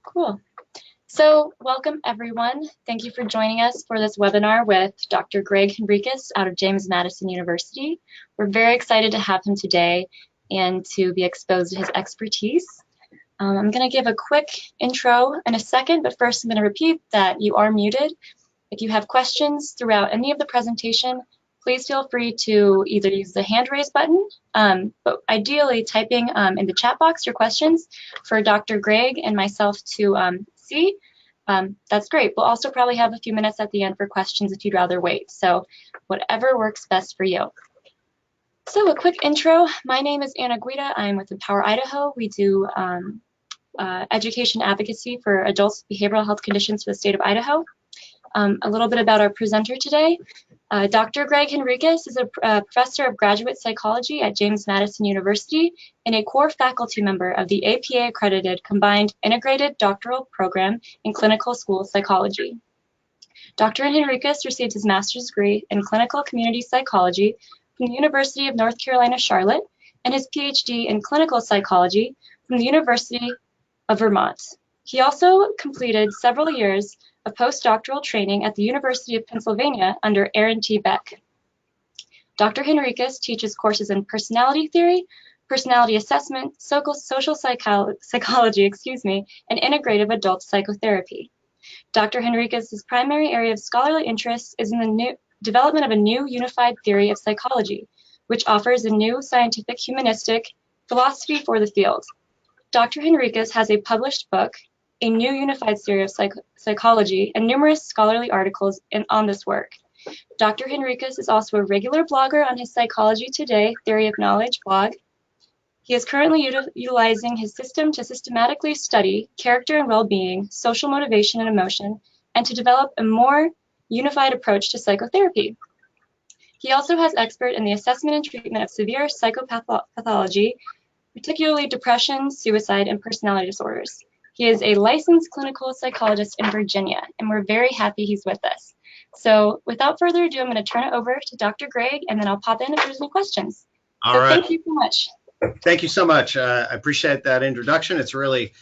Cool. So welcome everyone. Thank you for joining us for this webinar with Dr. Greg Henriques out of James Madison University. We're very excited to have him today and to be exposed to his expertise. I'm going to give a quick intro in a second, but first I'm going to repeat that you are muted. If you have questions throughout any of the presentation, please feel free to either use the hand raise button, but ideally typing in the chat box your questions for Dr. Greg and myself to see. That's great. We'll also probably have a few minutes at the end for questions if you'd rather wait. So whatever works best for you. So a quick intro. My name is Anna Guida. I'm with Empower Idaho. We do education advocacy for adults with behavioral health conditions for the state of Idaho. A little bit about our presenter today. Dr. Greg Henriques is a professor of graduate psychology at James Madison University and a core faculty member of the APA-accredited Combined Integrated Doctoral Program in Clinical School Psychology. Dr. Henriques received his master's degree in clinical community psychology from the University of North Carolina, Charlotte, and his PhD in clinical psychology from the University of Vermont. He also completed several years of postdoctoral training at the University of Pennsylvania under Aaron T. Beck. Dr. Henriques teaches courses in personality theory, personality assessment, social psychology, and integrative adult psychotherapy. Dr. Henriques' primary area of scholarly interest is in the development of a new unified theory of psychology, which offers a new scientific humanistic philosophy for the field. Dr. Henriques has a published book, A New Unified Theory of Psychology, and numerous scholarly articles on this work. Dr. Henriques is also a regular blogger on his Psychology Today Theory of Knowledge blog. He is currently utilizing his system to systematically study character and well-being, social motivation and emotion, and to develop a more unified approach to psychotherapy. He also has expert in the assessment and treatment of severe psychopathology, particularly depression, suicide, and personality disorders. He is a licensed clinical psychologist in Virginia, and we're very happy he's with us. So without further ado, I'm going to turn it over to Dr. Greg, and then I'll pop in if there's any questions. All right. Thank you so much. Thank you so much. I appreciate that introduction. It's really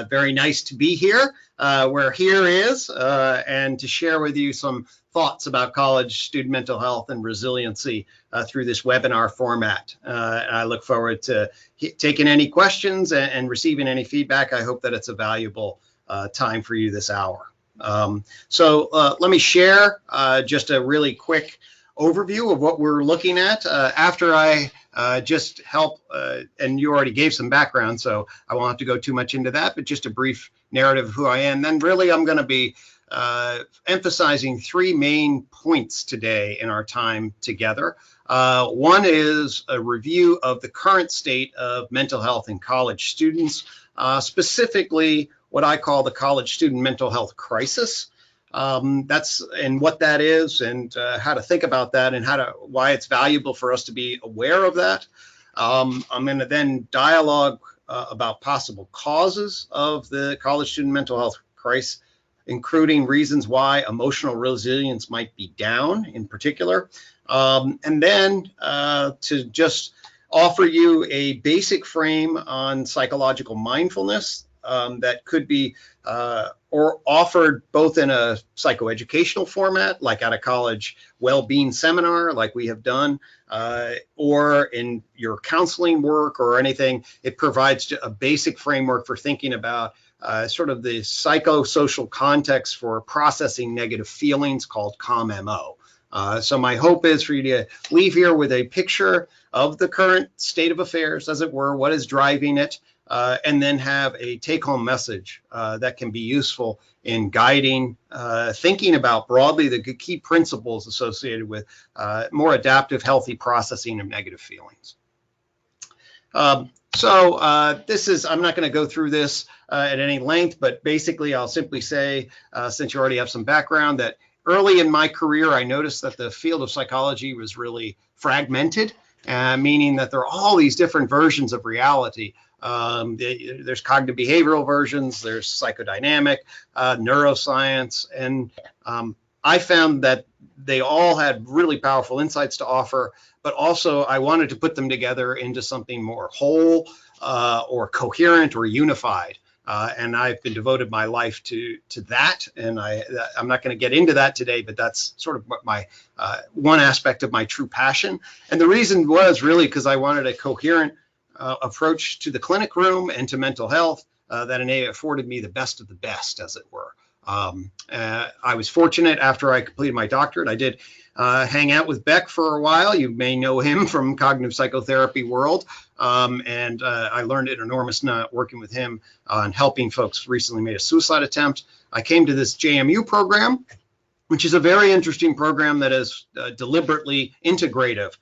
very nice to be here, where here is, and to share with you some thoughts about college student mental health and resiliency through this webinar format. I look forward to taking any questions and receiving any feedback. I hope that it's a valuable time for you this hour. So let me share just a really quick overview of what we're looking at after I just help, and you already gave some background, so I won't have to go too much into that, but just a brief narrative of who I am. Then really I'm going to be emphasizing three main points today in our time together. One is a review of the current state of mental health in college students, specifically what I call the college student mental health crisis. That's and what that is, and how to think about that, and why it's valuable for us to be aware of that. I'm going to then dialogue about possible causes of the college student mental health crisis, including reasons why emotional resilience might be down in particular, and then to just offer you a basic frame on psychological mindfulness that could be or offered both in a psychoeducational format, like at a college well-being seminar, like we have done, or in your counseling work or anything. It provides a basic framework for thinking about sort of the psychosocial context for processing negative feelings called CalmMO. So my hope is for you to leave here with a picture of the current state of affairs, as it were, what is driving it, and then have a take-home message that can be useful in guiding, thinking about broadly the key principles associated with more adaptive, healthy processing of negative feelings. This is, I'm not going to go through this at any length, but basically I'll simply say, since you already have some background, that early in my career, I noticed that the field of psychology was really fragmented, meaning that there are all these different versions of reality. There's cognitive behavioral versions, there's psychodynamic, neuroscience, and I found that they all had really powerful insights to offer, but also I wanted to put them together into something more whole or coherent or unified. And I've been devoted my life to that. And I'm not going to get into that today, but that's sort of what my one aspect of my true passion. And the reason was really because I wanted a coherent approach to the clinic room and to mental health that afforded me the best of the best, as it were. I was fortunate after I completed my doctorate. I did hang out with Beck for a while. You may know him from cognitive psychotherapy world. And I learned an enormous amount working with him on helping folks recently made a suicide attempt. I came to this JMU program, which is a very interesting program that is deliberately integrative,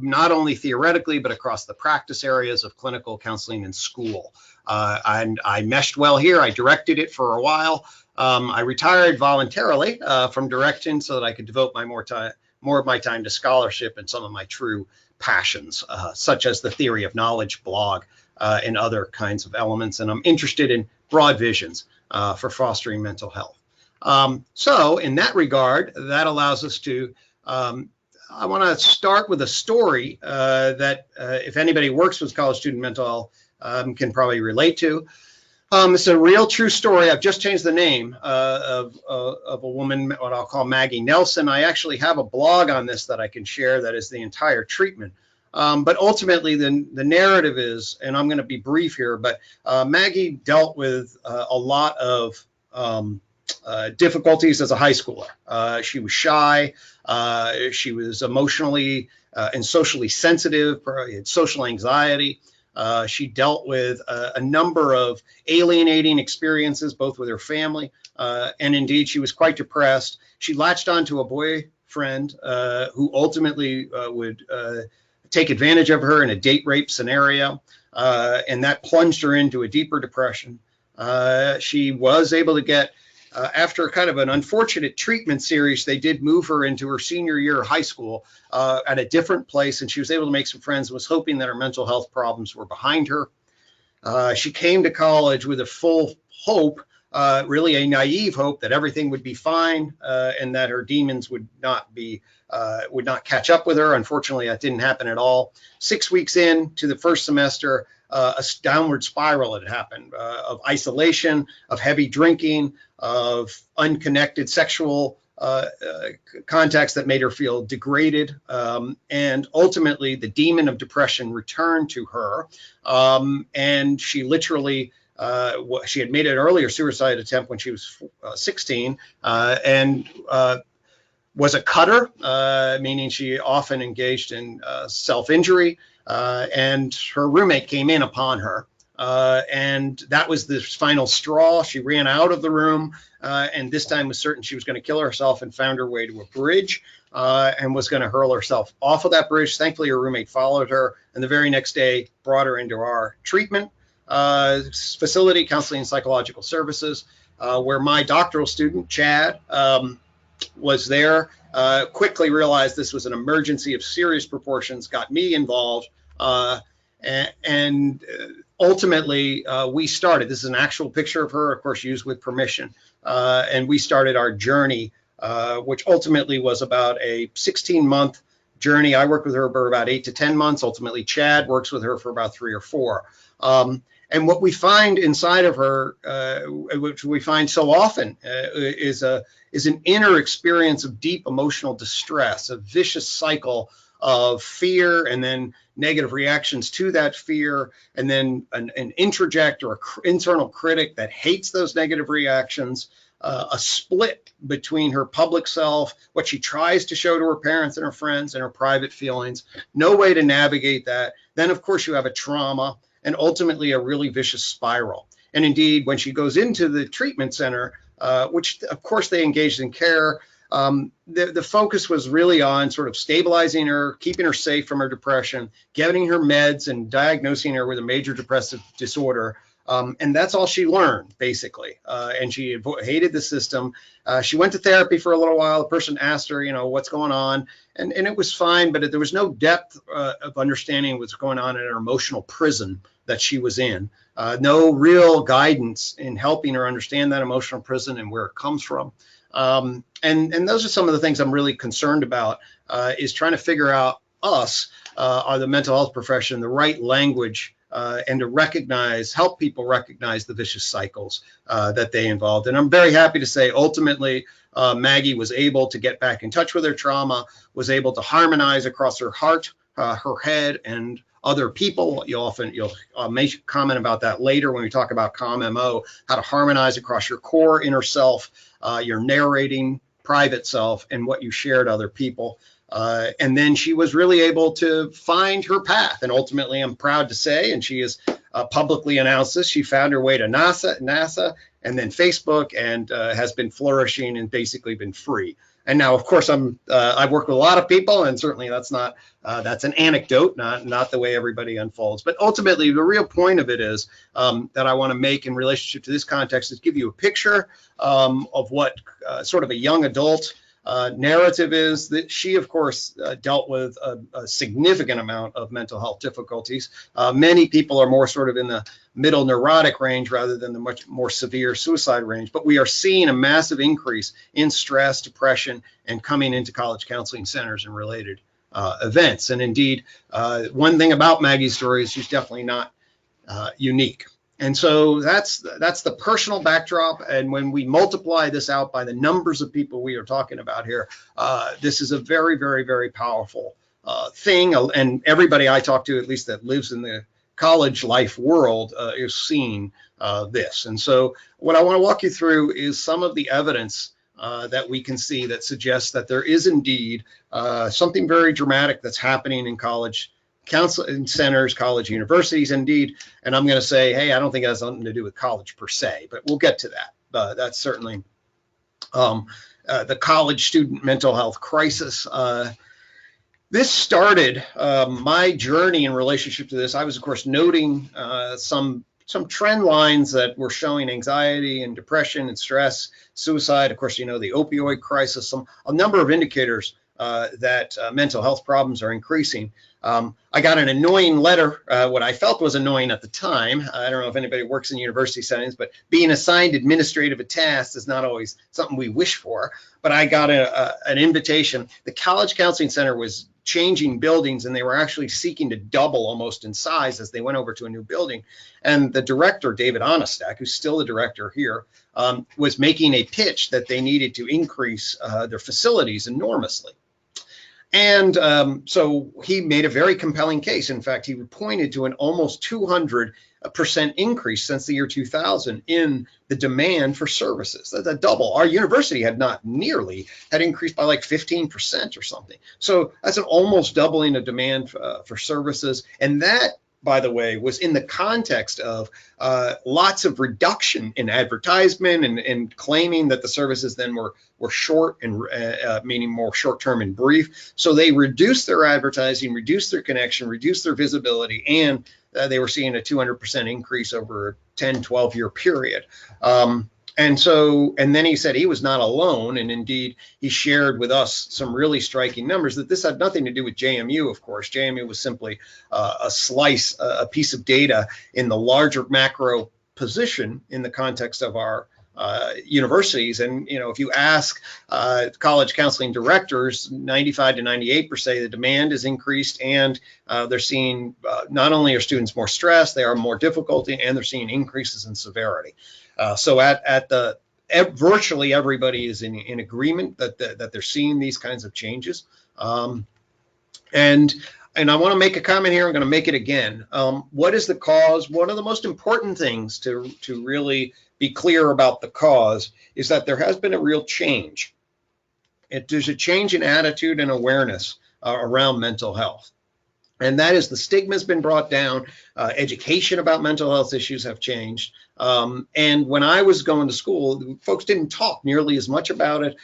not only theoretically, but across the practice areas of clinical counseling and school. And I meshed well here. I directed it for a while. I retired voluntarily from directing so that I could devote more of my time to scholarship and some of my true passions, such as the theory of knowledge blog and other kinds of elements. And I'm interested in broad visions for fostering mental health. So in that regard, that allows us to, I want to start with a story that if anybody works with college student mental health can probably relate to. It's a real true story. I've just changed the name of a woman, what I'll call Maggie Nelson. I actually have a blog on this that I can share that is the entire treatment. But ultimately, the narrative is, and I'm going to be brief here, but Maggie dealt with a lot of difficulties as a high schooler. She was shy. She was emotionally and socially sensitive, had social anxiety. She dealt with a number of alienating experiences, both with her family, and indeed she was quite depressed. She latched onto a boyfriend who ultimately would take advantage of her in a date rape scenario, and that plunged her into a deeper depression. She was able to get, after kind of an unfortunate treatment series, they did move her into her senior year of high school at a different place, and she was able to make some friends and was hoping that her mental health problems were behind her. She came to college with a full hope, really a naive hope that everything would be fine and that her demons would not catch up with her. Unfortunately, that didn't happen at all. 6 weeks into the first semester, a downward spiral had happened of isolation, of heavy drinking, of unconnected sexual contacts that made her feel degraded. And ultimately, the demon of depression returned to her. And she literally, she had made an earlier suicide attempt when she was 16 and was a cutter, meaning she often engaged in self-injury. And her roommate came in upon her. And that was the final straw. She ran out of the room and this time was certain she was going to kill herself and found her way to a bridge and was going to hurl herself off of that bridge. Thankfully, her roommate followed her and the very next day brought her into our treatment facility, counseling and psychological services, where my doctoral student, Chad, was there, quickly realized this was an emergency of serious proportions, got me involved, and ultimately we started, this is an actual picture of her, of course, used with permission, and we started our journey, which ultimately was about a 16-month journey. I worked with her for about 8 to 10 months. Ultimately, Chad works with her for about 3 or 4. And what we find inside of her, which we find so often, is an inner experience of deep emotional distress, a vicious cycle of fear and then negative reactions to that fear, and then an introject or an internal critic that hates those negative reactions, a split between her public self, what she tries to show to her parents and her friends, and her private feelings, no way to navigate that. Then, of course, you have a trauma and ultimately a really vicious spiral. And indeed, when she goes into the treatment center, which of course they engaged in care, the focus was really on sort of stabilizing her, keeping her safe from her depression, getting her meds and diagnosing her with a major depressive disorder. And that's all she learned, basically. And she hated the system. She went to therapy for a little while. The person asked her, what's going on? And it was fine, but there was no depth of understanding what's going on in her emotional prison that she was in. No real guidance in helping her understand that emotional prison and where it comes from. And those are some of the things I'm really concerned about, is trying to figure out the mental health profession, the right language and to help people recognize the vicious cycles that they involved. And I'm very happy to say, ultimately, Maggie was able to get back in touch with her trauma, was able to harmonize across her heart, her head, and other people. You'll make a comment about that later when we talk about CalmMO, how to harmonize across your core inner self, your narrating private self, and what you share to other people. And then she was really able to find her path. And ultimately, I'm proud to say, and she has publicly announced this, she found her way to NASA, and then Facebook, and has been flourishing and basically been free. And now, of course, I've worked with a lot of people, and certainly that's an anecdote, not the way everybody unfolds. But ultimately, the real point of it is that I want to make in relationship to this context is give you a picture of what sort of a young adult narrative is. That she, of course, dealt with a significant amount of mental health difficulties. Many people are more sort of in the middle neurotic range rather than the much more severe suicide range. But we are seeing a massive increase in stress, depression, and coming into college counseling centers and related events. And indeed, one thing about Maggie's story is she's definitely not unique. And so that's the personal backdrop. And when we multiply this out by the numbers of people we are talking about here, this is a very, very, very powerful thing. And everybody I talk to, at least that lives in the college life world, is seeing this. And so what I want to walk you through is some of the evidence that we can see that suggests that there is indeed something very dramatic that's happening in college counseling centers, college universities, indeed. And I'm going to say, hey, I don't think it has something to do with college per se, but we'll get to that. That's certainly the college student mental health crisis. This started my journey in relationship to this. I was, of course, noting some trend lines that were showing anxiety and depression and stress, suicide. Of course, the opioid crisis, a number of indicators that mental health problems are increasing. I got an annoying letter, what I felt was annoying at the time. I don't know if anybody works in university settings, but being assigned administrative tasks is not always something we wish for. But I got an invitation. The College Counseling Center was changing buildings, and they were actually seeking to double almost in size as they went over to a new building. And the director, David Onestak, who's still the director here, was making a pitch that they needed to increase their facilities enormously. And so he made a very compelling case. In fact, he pointed to an almost 200% increase since the year 2000 in the demand for services. That's a double. Our university had increased by like 15% or something. So that's an almost doubling of demand for services. And that, by the way, was in the context of lots of reduction in advertisement and claiming that the services then were short and meaning more short-term and brief. So they reduced their advertising, reduced their connection, reduced their visibility, and they were seeing a 200% increase over a 10, 12-year period. And then he said he was not alone. And indeed, he shared with us some really striking numbers that this had nothing to do with JMU, of course. JMU was simply a piece of data in the larger macro position in the context of our universities. And, if you ask college counseling directors, 95 to 98% say the demand has increased, and they're seeing not only are students more stressed, they are more difficulty, and they're seeing increases in severity. So virtually everybody is in agreement that they're seeing these kinds of changes. And I want to make a comment here. I'm going to make it again. What is the cause? One of the most important things to really be clear about the cause is that there has been a real change. There's a change in attitude and awareness around mental health. And that is the stigma has been brought down. Education about mental health issues have changed. And when I was going to school, folks didn't talk nearly as much about it.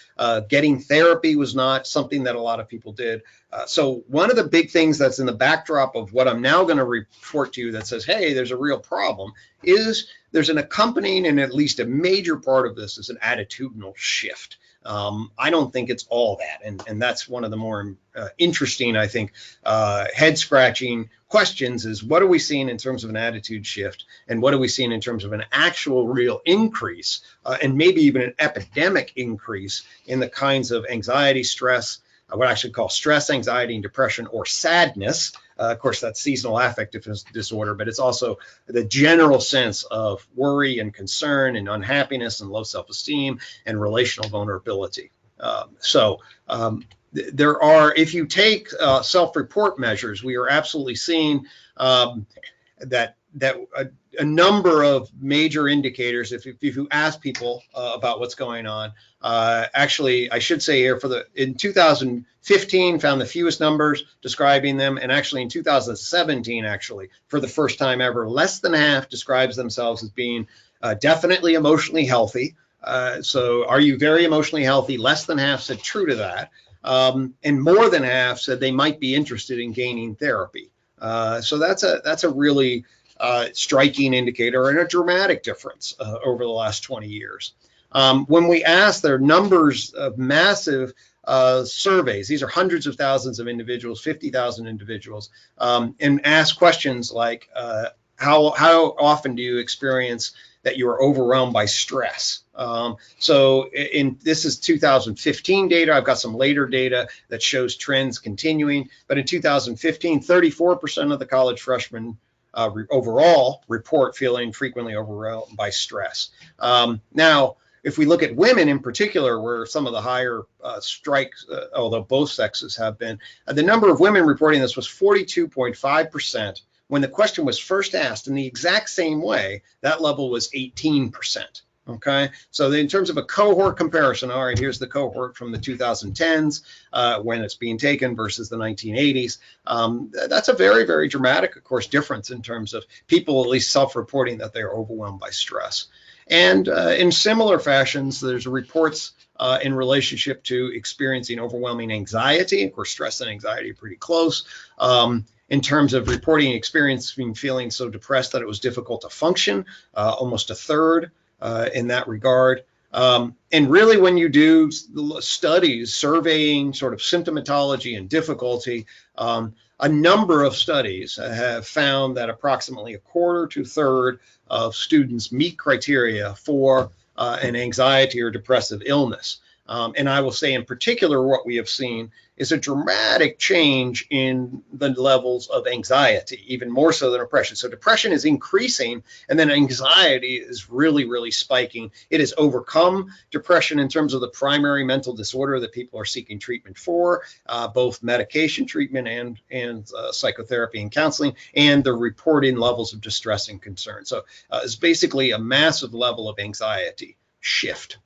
Getting therapy was not something that a lot of people did. So one of the big things that's in the backdrop of what I'm now going to report to you that says, hey, there's a real problem, is there's an accompanying, and at least a major part of this is an attitudinal shift. I don't think it's all that. And that's one of the more interesting, I think, head-scratching questions is what are we seeing in terms of an attitude shift, and what are we seeing in terms of an actual real increase, and maybe even an epidemic increase in the kinds of anxiety, stress, what I should call stress, anxiety, and depression, or sadness, Of course, that's seasonal affective disorder, but it's also the general sense of worry and concern and unhappiness and low self-esteem and relational vulnerability. There are, if you take self-report measures, we are absolutely seeing that a number of major indicators, if you ask people about what's going on, actually, I should say here, in 2015, found the fewest numbers describing them, and actually in 2017, actually, for the first time ever, less than half describes themselves as being definitely emotionally healthy. So are you very emotionally healthy? Less than half said true to that. And more than half said they might be interested in gaining therapy. So that's a really striking indicator and a dramatic difference over the last 20 years. When we ask, there are numbers of massive surveys. These are hundreds of thousands of individuals, 50,000 individuals, and ask questions like, how often do you experience that you are overwhelmed by stress? This is 2015 data. I've got some later data that shows trends continuing. But in 2015, 34% of the college freshmen overall report feeling frequently overwhelmed by stress. Now, if we look at women in particular, where some of the higher strikes, although both sexes have been, the number of women reporting this was 42.5%. When the question was first asked in the exact same way, that level was 18%. Okay, so in terms of a cohort comparison, all right, here's the cohort from the 2010s when it's being taken versus the 1980s. That's a very, very dramatic, of course, difference in terms of people at least self-reporting that they're overwhelmed by stress. And in similar fashions, there's reports in relationship to experiencing overwhelming anxiety. Of course, stress and anxiety are pretty close. In terms of reporting experiencing feeling so depressed that it was difficult to function, almost a third in that regard. And really, when you do studies surveying sort of symptomatology and difficulty, a number of studies have found that approximately a quarter to a third of students meet criteria for an anxiety or depressive illness. And I will say in particular, what we have seen is a dramatic change in the levels of anxiety, even more so than depression. So depression is increasing, and then anxiety is really, really spiking. It has overcome depression in terms of the primary mental disorder that people are seeking treatment for, both medication treatment and psychotherapy and counseling, and the reporting levels of distress and concern. So it's basically a massive level of anxiety shift.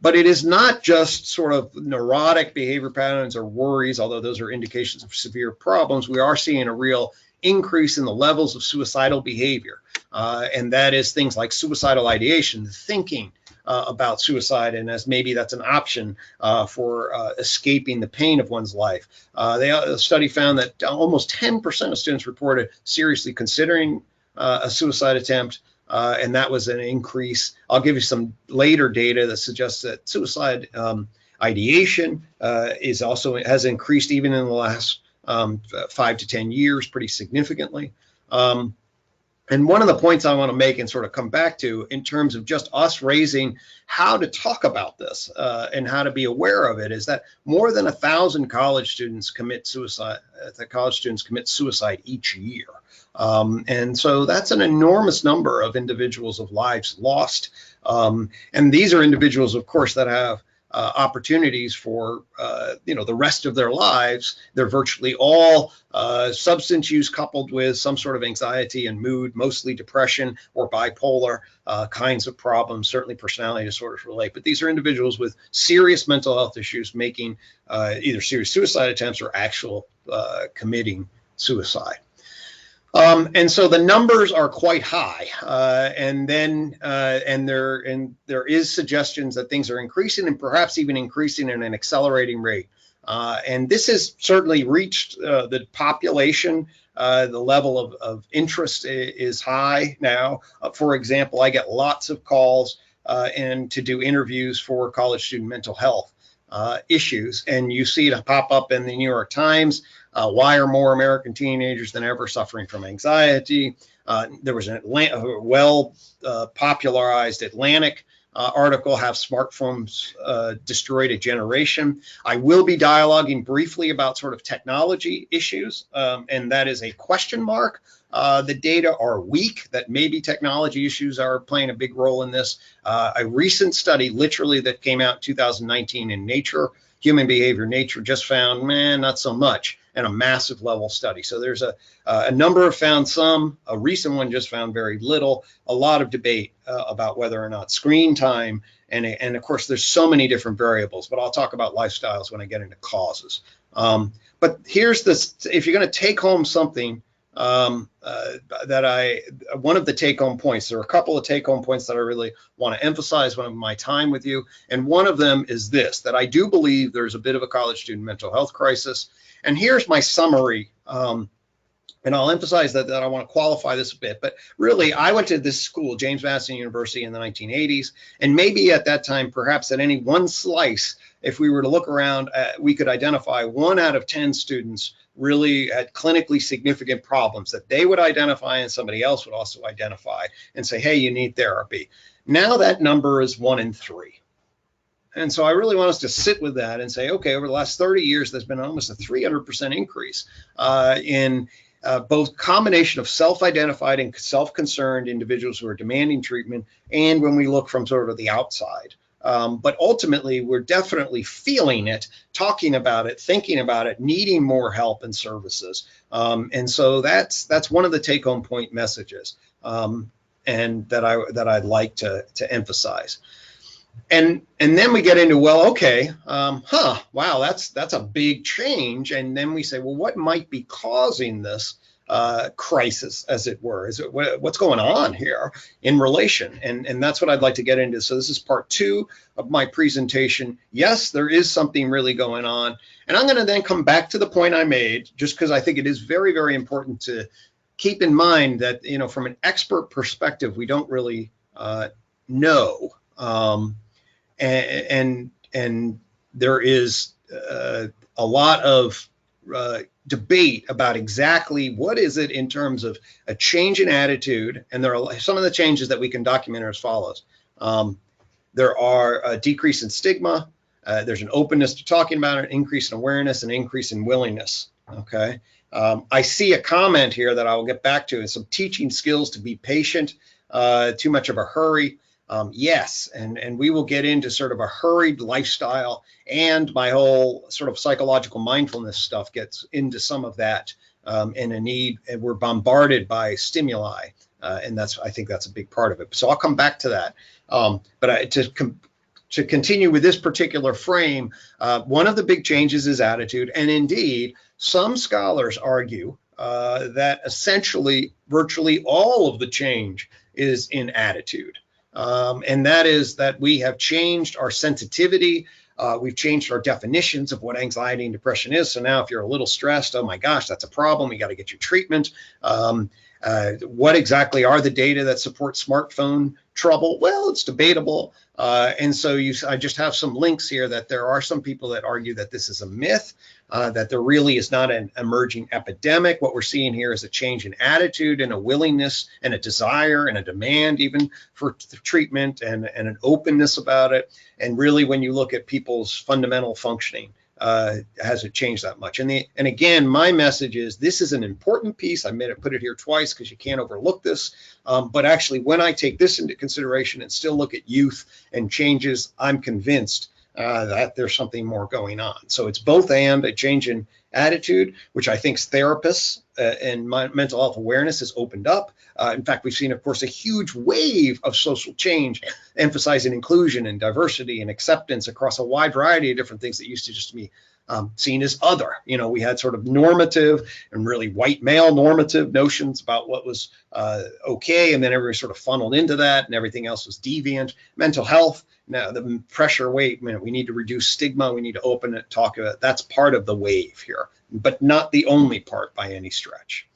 But it is not just sort of neurotic behavior patterns or worries, although those are indications of severe problems. We are seeing a real increase in the levels of suicidal behavior. And that is things like suicidal ideation, thinking about suicide, and as maybe that's an option for escaping the pain of one's life. A study found that almost 10% of students reported seriously considering a suicide attempt. And that was an increase. I'll give you some later data that suggests that suicide ideation has increased even in the last 5 to 10 years pretty significantly. And one of the points I want to make and sort of come back to in terms of just us raising how to talk about this and how to be aware of it is that more than 1,000 college students commit suicide. Commit suicide each year. And so that's an enormous number of individuals of lives lost. And these are individuals, of course, that have opportunities for the rest of their lives. They're virtually all substance use coupled with some sort of anxiety and mood, mostly depression or bipolar kinds of problems. Certainly personality disorders relate, but these are individuals with serious mental health issues making either serious suicide attempts or actual committing suicide. And so the numbers are quite high, and there is suggestions that things are increasing and perhaps even increasing at an accelerating rate. And this has certainly reached the population. The level of interest is high now. For example, I get lots of calls and to do interviews for college student mental health issues, and you see it pop up in the New York Times. Why are more American teenagers than ever suffering from anxiety? There was a well-popularized Atlantic article, Have Smartphones Destroyed a Generation? I will be dialoguing briefly about sort of technology issues, and that is a question mark. The data are weak that maybe technology issues are playing a big role in this. A recent study, literally, that came out in 2019 in Nature, Human Behavior Nature, just found, man, not so much, and a massive level study. So there's a number have found some, a recent one just found very little, a lot of debate about whether or not screen time, and of course there's so many different variables, but I'll talk about lifestyles when I get into causes. But here's this, if you're going to take home something, one of the take-home points, there are a couple of take-home points that I really want to emphasize one of my time with you, and one of them is this, that I do believe there's a bit of a college student mental health crisis. And here's my summary, and I'll emphasize that I want to qualify this a bit, but really I went to this school, James Madison University, in the 1980s, and maybe at that time, perhaps at any one slice, if we were to look around, we could identify 1 out of 10 students really had clinically significant problems that they would identify and somebody else would also identify and say, hey, you need therapy. Now that number is 1 in 3. And so I really want us to sit with that and say, okay, over the last 30 years, there's been almost a 300% increase in both combination of self-identified and self-concerned individuals who are demanding treatment, and when we look from sort of the outside. But ultimately, we're definitely feeling it, talking about it, thinking about it, needing more help and services. And so that's one of the take-home point messages, and that I'd like to emphasize. And then we get into, well, okay, wow, that's a big change. And then we say, well, what might be causing this crisis, as it were? Is it what's going on here in relation? And that's what I'd like to get into. So this is part 2 of my presentation. Yes, there is something really going on. And I'm going to then come back to the point I made, just because I think it is very, very important to keep in mind that, you know, from an expert perspective, we don't really know. And there is a lot of debate about exactly what is it in terms of a change in attitude. And there are some of the changes that we can document are as follows. There are a decrease in stigma. There's an openness to talking about it, an increase in awareness, an increase in willingness. Okay. I see a comment here that I will get back to, is some teaching skills to be patient, too much of a hurry. Yes, and we will get into sort of a hurried lifestyle, and my whole sort of psychological mindfulness stuff gets into some of that, and a need, and we're bombarded by stimuli, and I think that's a big part of it. So I'll come back to that. But to continue with this particular frame, one of the big changes is attitude, and indeed, some scholars argue that essentially virtually all of the change is in attitude. And that is that we have changed our sensitivity. We've changed our definitions of what anxiety and depression is. So now if you're a little stressed, oh my gosh, that's a problem. You got to get your treatment. What exactly are the data that support smartphone trouble? Well, it's debatable. And so I just have some links here that there are some people that argue that this is a myth, that there really is not an emerging epidemic. What we're seeing here is a change in attitude and a willingness and a desire and a demand even for treatment, and an openness about it. And really, when you look at people's fundamental functioning, hasn't changed that much. And again, my message is this is an important piece. I put it here twice because you can't overlook this. But actually, when I take this into consideration and still look at youth and changes, I'm convinced that there's something more going on. So it's both and a change in attitude, which I think therapists and mental health awareness has opened up. In fact, we've seen, of course, a huge wave of social change, emphasizing inclusion and diversity and acceptance across a wide variety of different things that used to just be seen as other. You know, we had sort of normative and really white male normative notions about what was okay, and then everybody sort of funneled into that, and everything else was deviant. Mental health, now the pressure, wait a minute, we need to reduce stigma, we need to open it, talk about it. That's part of the wave here, but not the only part by any stretch.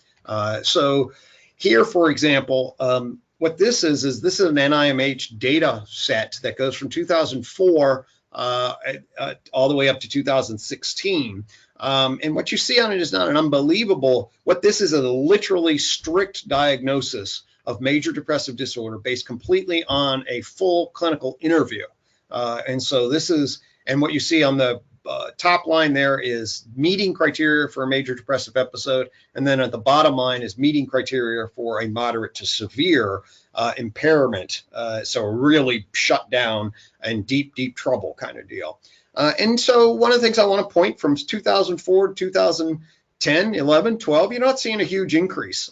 So here, for example, what this is an NIMH data set that goes from 2004 all the way up to 2016. And what you see on it is not an unbelievable, what this is a literally strict diagnosis of major depressive disorder based completely on a full clinical interview. And so this is, and what you see on the top line there is meeting criteria for a major depressive episode. And then at the bottom line is meeting criteria for a moderate to severe impairment. So really shut down and deep, deep trouble kind of deal. And so one of the things I want to point from 2004 to 2010, 11, 12, you're not seeing a huge increase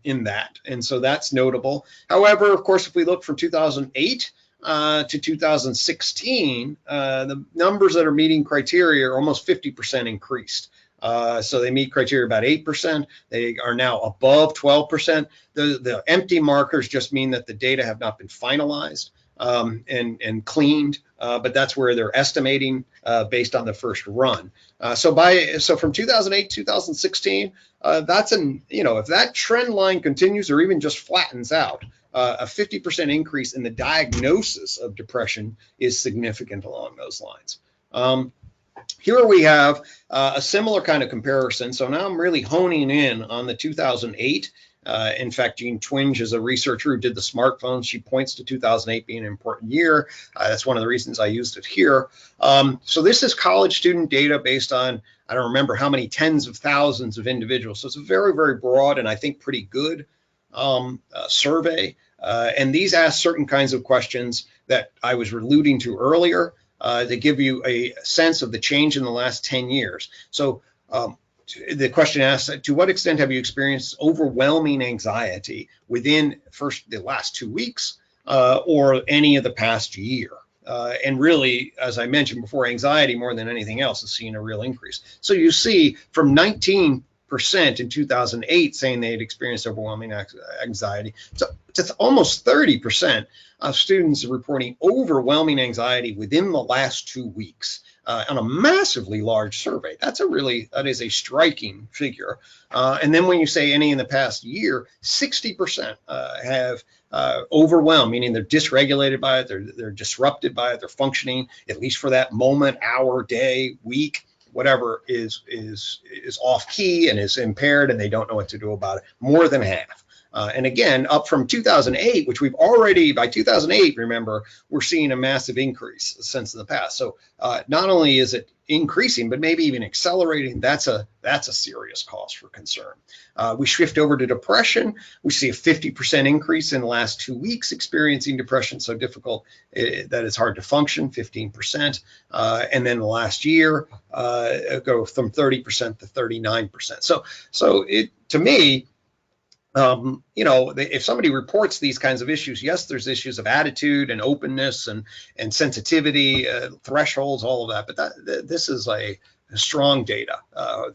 in that. And so that's notable. However, of course, if we look from 2008 to 2016, the numbers that are meeting criteria are almost 50% increased. So they meet criteria about 8%. They are now above 12%. The empty markers just mean that the data have not been finalized and cleaned, but that's where they're estimating based on the first run. So from 2008 to 2016, that's if that trend line continues or even just flattens out, a 50% increase in the diagnosis of depression is significant along those lines. Here we have a similar kind of comparison. So now I'm really honing in on the 2008. In fact, Jean Twenge is a researcher who did the smartphones. She points to 2008 being an important year. That's one of the reasons I used it here. So this is college student data based on, I don't remember how many tens of thousands of individuals. So it's a very, very broad and I think pretty good survey. And these ask certain kinds of questions that I was alluding to earlier to give you a sense of the change in the last 10 years. So the question asks, to what extent have you experienced overwhelming anxiety within the last 2 weeks or any of the past year? And really, as I mentioned before, anxiety more than anything else has seen a real increase. So you see from 19% in 2008 saying they had experienced overwhelming anxiety to almost 30% of students reporting overwhelming anxiety within the last 2 weeks. On a massively large survey. That is a striking figure. And then when you say any in the past year, 60% have overwhelmed, meaning they're dysregulated by it, they're disrupted by it, they're functioning, at least for that moment, hour, day, week, whatever is off key and is impaired and they don't know what to do about it, more than half. And again, up from 2008, which we've already, by 2008, remember, we're seeing a massive increase since the past. So not only is it increasing, but maybe even accelerating. That's a serious cause for concern. We shift over to depression. We see a 50% increase in the last 2 weeks experiencing depression so difficult that it's hard to function, 15%. And then the last year, go from 30% to 39%. So to me, if somebody reports these kinds of issues, yes, there's issues of attitude and openness and sensitivity, thresholds, all of that. But this is a strong data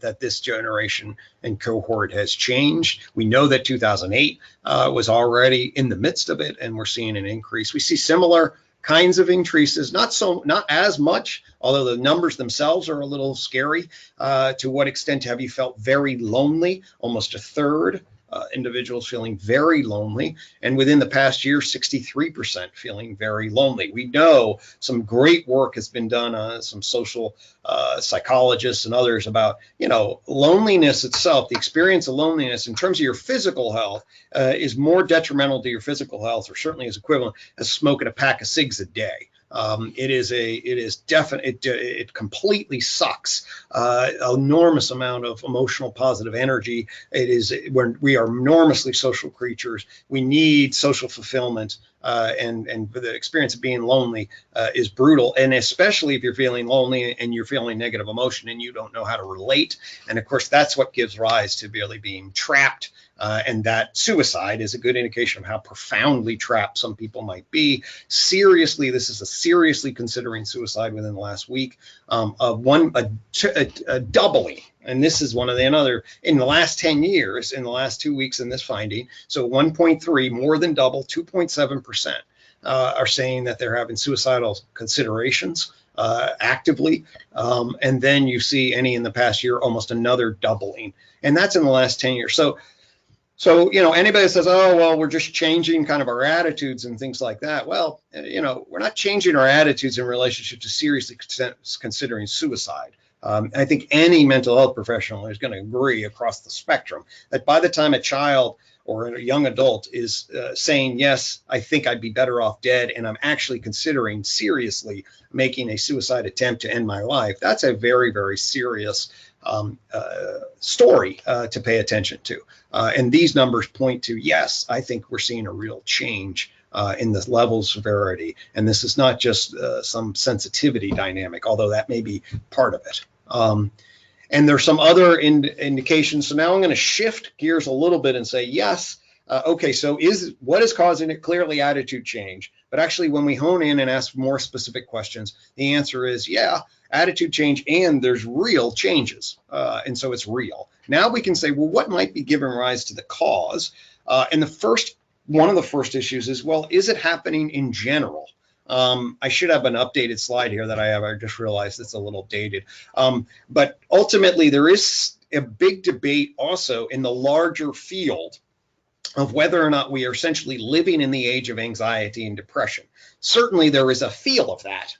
that this generation and cohort has changed. We know that 2008 was already in the midst of it, and we're seeing an increase. We see similar kinds of increases, not as much, although the numbers themselves are a little scary. To what extent have you felt very lonely? Almost a third. Individuals feeling very lonely, and within the past year, 63% feeling very lonely. We know some great work has been done on some social psychologists and others about, loneliness itself, the experience of loneliness in terms of your physical health is more detrimental to your physical health, or certainly is equivalent as smoking a pack of cigs a day. It completely sucks enormous amount of emotional positive energy. When we are enormously social creatures, we need social fulfillment, and the experience of being lonely is brutal. And especially if you're feeling lonely and you're feeling negative emotion and you don't know how to relate. And of course, that's what gives rise to really being trapped. And that suicide is a good indication of how profoundly trapped some people might be. This is a seriously considering suicide within the last week, a doubling. And this is in the last 10 years, in the last 2 weeks in this finding. So 1.3, more than double, 2.7% are saying that they're having suicidal considerations actively. And then you see any in the past year, almost another doubling. And that's in the last 10 years. So, anybody says, oh, well, we're just changing kind of our attitudes and things like that. Well, we're not changing our attitudes in relationship to seriously considering suicide. I think any mental health professional is going to agree across the spectrum that by the time a child or a young adult is saying, yes, I think I'd be better off dead, and I'm actually considering seriously making a suicide attempt to end my life, that's a very, very serious story to pay attention to. And these numbers point to, yes, I think we're seeing a real change in the level of severity. And this is not just some sensitivity dynamic, although that may be part of it. And there's some other indications. So now I'm going to shift gears a little bit and say, yes, okay, so what is causing it? Clearly attitude change. But actually, when we hone in and ask more specific questions, the answer is, yeah, attitude change, and there's real changes. And so it's real. Now we can say, well, what might be giving rise to the cause? And one of the first issues is, well, is it happening in general? I should have an updated slide here that I have. I just realized it's a little dated. But ultimately, there is a big debate also in the larger field of whether or not we are essentially living in the age of anxiety and depression. Certainly, there is a feel of that.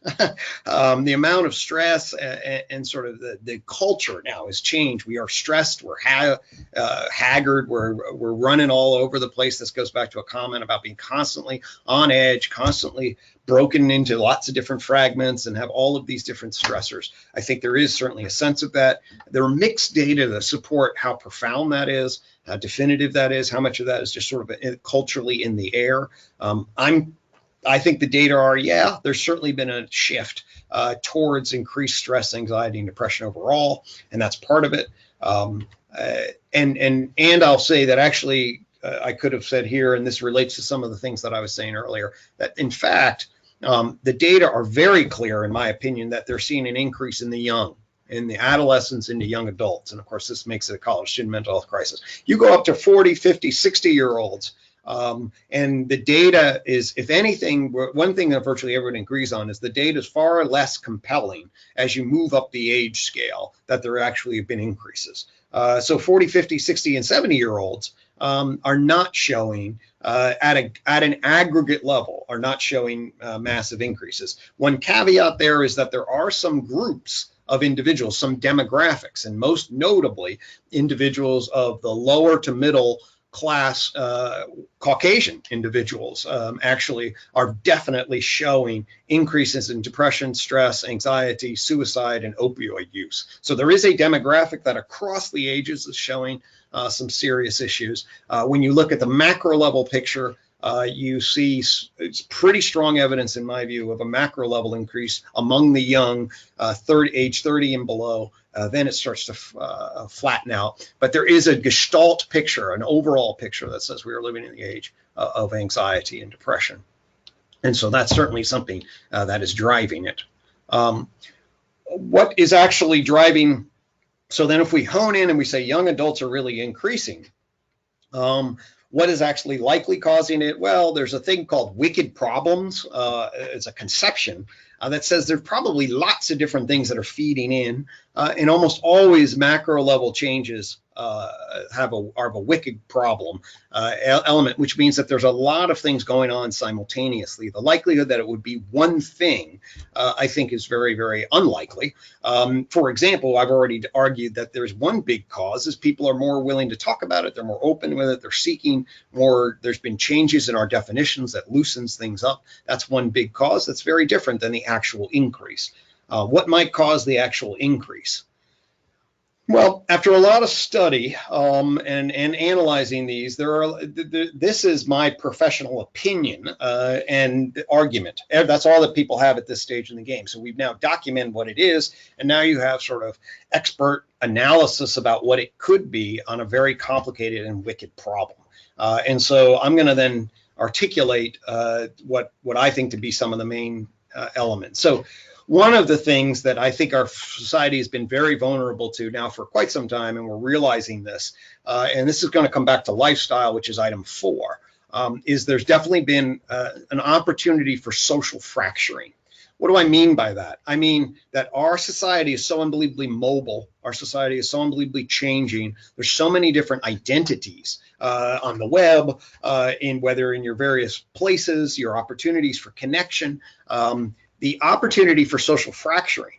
The amount of stress and sort of the culture now has changed. We are stressed. We're haggard. We're running all over the place. This goes back to a comment about being constantly on edge, constantly broken into lots of different fragments and have all of these different stressors. I think there is certainly a sense of that. There are mixed data that support how profound that is, how definitive that is, how much of that is just sort of culturally in the air. I think the data are, yeah, there's certainly been a shift towards increased stress, anxiety, and depression overall, and that's part of it. And I'll say that actually, I could have said here, and this relates to some of the things that I was saying earlier, that in fact, the data are very clear, in my opinion, that they're seeing an increase in the young, in the adolescents into young adults. And of course, this makes it a college student mental health crisis. You go up to 40, 50, 60-year-olds, and the data is, if anything, one thing that virtually everyone agrees on is the data is far less compelling as you move up the age scale, that there actually have been increases. So 40, 50, 60, and 70-year-olds are not showing, at an aggregate level, are not showing massive increases. One caveat there is that there are some groups of individuals, some demographics, and most notably individuals of the lower to middle class Caucasian individuals actually are definitely showing increases in depression, stress, anxiety, suicide, and opioid use. So there is a demographic that across the ages is showing some serious issues. When you look at the macro level picture, you see it's pretty strong evidence, in my view, of a macro level increase among the young, age 30 and below. Then it starts to flatten out. But there is a gestalt picture, an overall picture that says we are living in the age of anxiety and depression. And so that's certainly something that is driving it. What is actually driving? So then if we hone in and we say young adults are really increasing, what is actually likely causing it? Well, there's a thing called wicked problems. It's a conception that says there's probably lots of different things that are feeding in, and almost always macro level changes are of a wicked problem element, which means that there's a lot of things going on simultaneously. The likelihood that it would be one thing, I think, is very, very unlikely. For example, I've already argued that there's one big cause is people are more willing to talk about it. They're more open with it. They're seeking more. There's been changes in our definitions that loosens things up. That's one big cause. That's very different than the actual increase. What might cause the actual increase? Well, after a lot of study and analyzing these, this is my professional opinion and argument. That's all that people have at this stage in the game. So we've now documented what it is, and now you have sort of expert analysis about what it could be on a very complicated and wicked problem. And so I'm going to then articulate what I think to be some of the main elements. So one of the things that I think our society has been very vulnerable to now for quite some time, and we're realizing this, and this is going to come back to lifestyle, which is item 4, is there's definitely been an opportunity for social fracturing. What do I mean by that? I mean that our society is so unbelievably mobile. Our society is so unbelievably changing. There's so many different identities on the web, whether in your various places, your opportunities for connection. The opportunity for social fracturing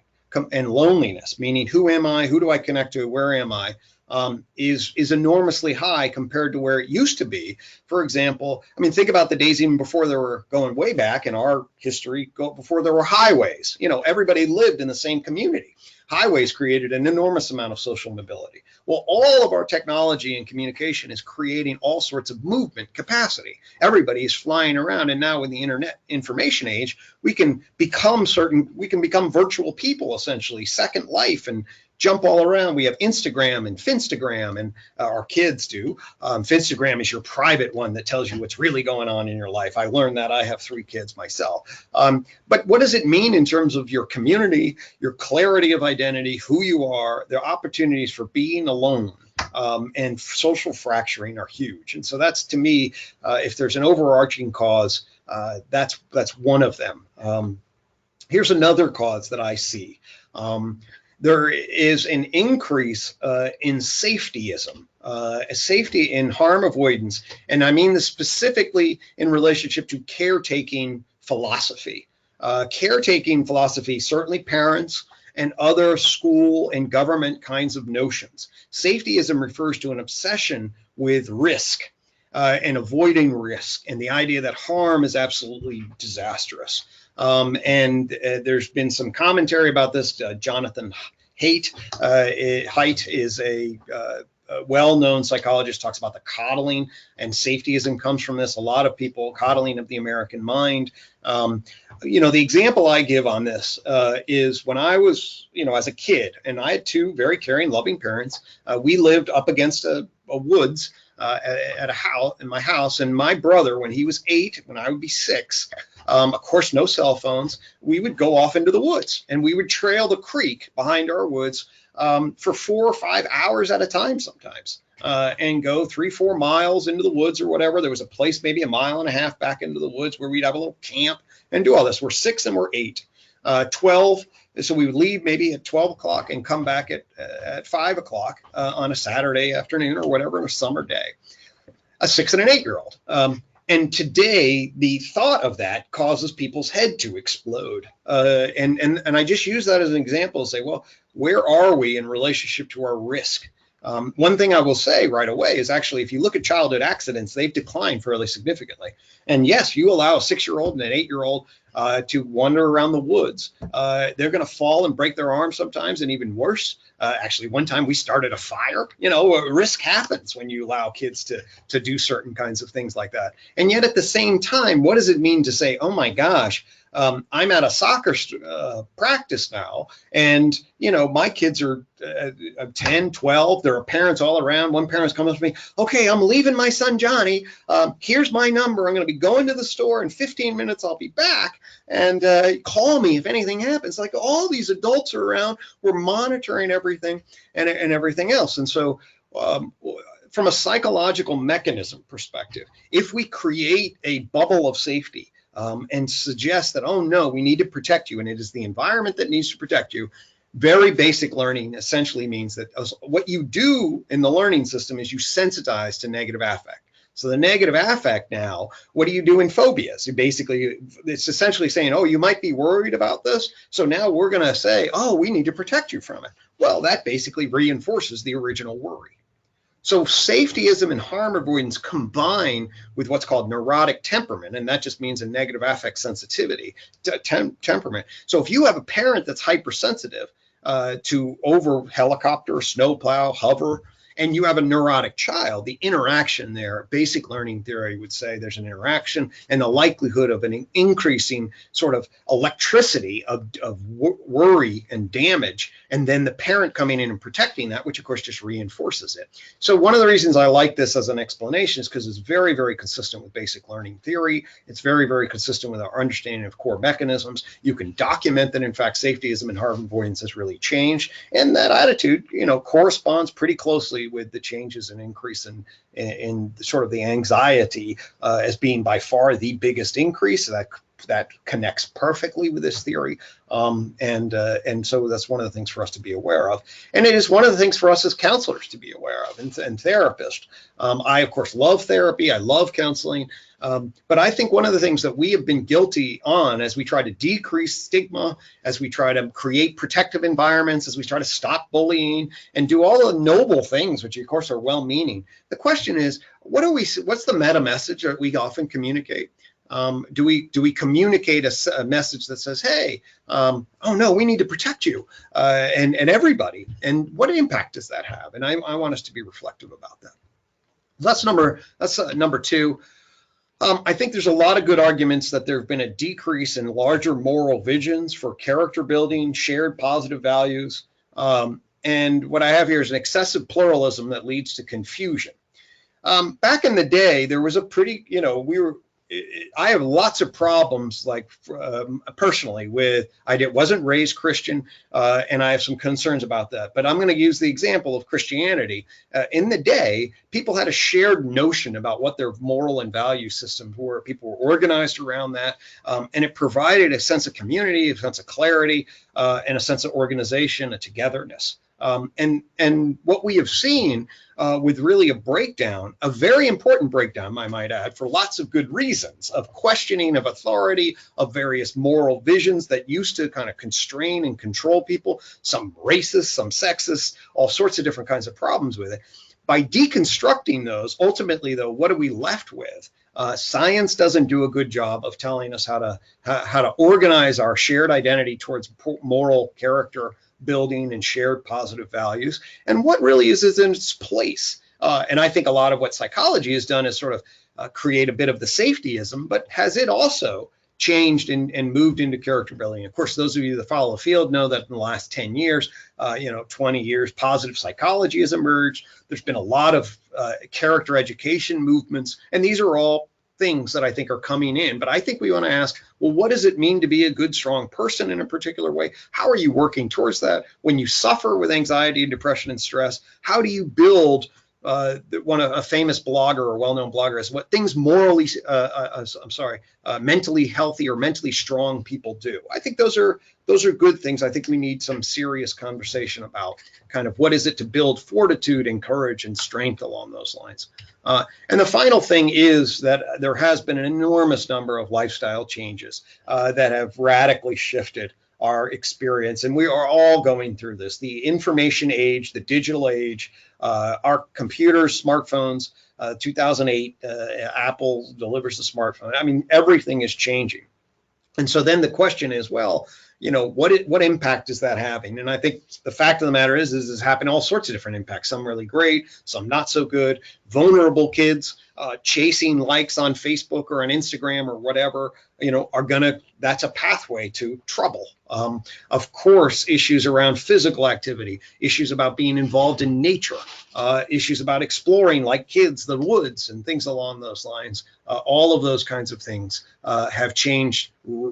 and loneliness, meaning who am I, who do I connect to, where am I, is enormously high compared to where it used to be. For example, I mean, think about the days even before there were, going way back in our history, before there were highways. Everybody lived in the same community. Highways created an enormous amount of social mobility. Well, all of our technology and communication is creating all sorts of movement capacity. Everybody is flying around, and now with the internet information age, we can become virtual people, essentially, Second Life, and jump all around. We have Instagram and Finstagram, and our kids do. Finstagram is your private one that tells you what's really going on in your life. I learned that. I have 3 kids myself. But what does it mean in terms of your community, your clarity of identity, who you are, the opportunities for being alone? And social fracturing are huge. And so that's, to me, if there's an overarching cause, that's one of them. Here's another cause that I see. There is an increase in safetyism, safety and harm avoidance. And I mean this specifically in relationship to caretaking philosophy. Caretaking philosophy, certainly parents and other school and government kinds of notions. Safetyism refers to an obsession with risk and avoiding risk, and the idea that harm is absolutely disastrous. There's been some commentary about this. Jonathan Haidt is a well-known psychologist, talks about the coddling, and safetyism comes from this. A lot of people, coddling of the American mind. The example I give on this is when I was, as a kid, and I had 2 very caring, loving parents. We lived up against a woods at a house, in my house, and my brother, when he was 8, when I would be 6, of course, no cell phones, we would go off into the woods, and we would trail the creek behind our woods for 4 or 5 hours at a time sometimes, and go 3-4 miles into the woods or whatever. There was a place maybe 1.5 miles back into the woods where we'd have a little camp and do all this. We're 6 and we're 8. 12, so we would leave maybe at 12 o'clock and come back at 5 o'clock on a Saturday afternoon or whatever, on a summer day. A 6 and an 8-year-old. And today, the thought of that causes people's head to explode. And I just use that as an example to say, well, where are we in relationship to our risk? One thing I will say right away is actually, if you look at childhood accidents, they've declined fairly significantly. And yes, you allow a 6-year-old and an 8-year-old to wander around the woods. They're going to fall and break their arms sometimes, and even worse. Actually, one time we started a fire. Risk happens when you allow kids to do certain kinds of things like that. And yet at the same time, what does it mean to say, oh my gosh, I'm at a soccer practice now, and my kids are 10, 12. There are parents all around. One parent's coming up to me, okay, I'm leaving my son Johnny. Here's my number. I'm going to be going to the store in 15 minutes. I'll be back, and call me if anything happens. Like, all these adults are around. We're monitoring everything and everything else. And so from a psychological mechanism perspective, if we create a bubble of safety, and suggest that, oh no, we need to protect you, and it is the environment that needs to protect you. Very basic learning essentially means that what you do in the learning system is you sensitize to negative affect. So the negative affect now, what do you do in phobias? It's essentially saying, oh, you might be worried about this, so now we're going to say, oh, we need to protect you from it. Well, that basically reinforces the original worry. So safetyism and harm avoidance combine with what's called neurotic temperament, and that just means a negative affect sensitivity temperament. So if you have a parent that's hypersensitive to over helicopter, snowplow, hover, and you have a neurotic child, the interaction there, basic learning theory would say there's an interaction and the likelihood of an increasing sort of electricity of worry and damage, and then the parent coming in and protecting that, which of course just reinforces it. So one of the reasons I like this as an explanation is because it's very, very consistent with basic learning theory. It's very, very consistent with our understanding of core mechanisms. You can document that, in fact, safetyism and harm avoidance has really changed, and that attitude, corresponds pretty closely with the changes and increase in sort of the anxiety as being by far the biggest increase. That that connects perfectly with this theory. And so that's one of the things for us to be aware of. And it is one of the things for us as counselors to be aware of, and therapists. I, of course, love therapy. I love counseling. But I think one of the things that we have been guilty on as we try to decrease stigma, as we try to create protective environments, as we try to stop bullying and do all the noble things, which of course are well-meaning. The question is, what's the meta message that we often communicate? Do we communicate a message that says, hey, oh no, we need to protect you and everybody? And what impact does that have? And I want us to be reflective about that. That's number two. I think there's a lot of good arguments that there have been a decrease in larger moral visions for character building, shared positive values. And what I have here is an excessive pluralism that leads to confusion. Back in the day, there was a pretty, I have lots of problems, like personally, with wasn't raised Christian, and I have some concerns about that. But I'm going to use the example of Christianity. In the day, people had a shared notion about what their moral and value systems were. People were organized around that, and it provided a sense of community, a sense of clarity, and a sense of organization, a togetherness. And what we have seen with really a breakdown, a very important breakdown, I might add, for lots of good reasons, of questioning of authority, of various moral visions that used to kind of constrain and control people, some racist, some sexist, all sorts of different kinds of problems with it. By deconstructing those, ultimately, though, what are we left with? Science doesn't do a good job of telling us how to organize our shared identity towards moral character building and shared positive values, and what really is in its place. And I think a lot of what psychology has done is sort of create a bit of the safetyism, but has it also changed and moved into character building? Of course, those of you that follow the field know that in the last 10 years, 20 years, positive psychology has emerged. There's been a lot of character education movements, and these are all things that I think are coming in. But I think we want to ask, well, what does it mean to be a good, strong person in a particular way? How are you working towards that? When you suffer with anxiety and depression and stress, how do you build a famous blogger or well-known blogger is what things mentally healthy or mentally strong people do. I think those are good things. I think we need some serious conversation about kind of what is it to build fortitude and courage and strength along those lines. And the final thing is that there has been an enormous number of lifestyle changes that have radically shifted our experience, and we are all going through this. The information age, the digital age, our computers, smartphones, 2008, Apple delivers the smartphone. I mean, everything is changing. And so then the question is, well, what impact is that having? And I think the fact of the matter is it's happening all sorts of different impacts, some really great, some not so good. Vulnerable kids chasing likes on Facebook or on Instagram or whatever, that's a pathway to trouble. Of course, issues around physical activity, issues about being involved in nature, issues about exploring, like kids, the woods and things along those lines. All of those kinds of things have changed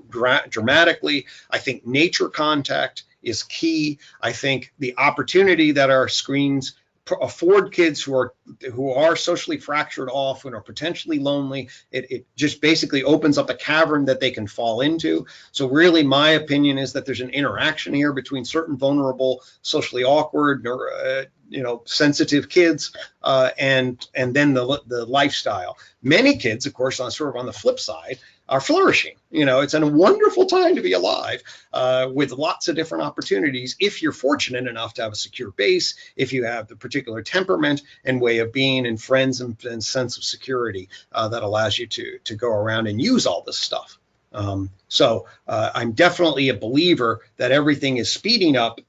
dramatically. I think nature contact is key. I think the opportunity that our screens afford kids who are socially fractured off and are potentially lonely, it just basically opens up a cavern that they can fall into. So really, my opinion is that there's an interaction here between certain vulnerable, socially awkward, sensitive kids and then the lifestyle. Many kids, of course, on the flip side, are flourishing. It's a wonderful time to be alive with lots of different opportunities if you're fortunate enough to have a secure base, if you have the particular temperament and way of being and friends and sense of security that allows you to go around and use all this stuff. So I'm definitely a believer that everything is speeding up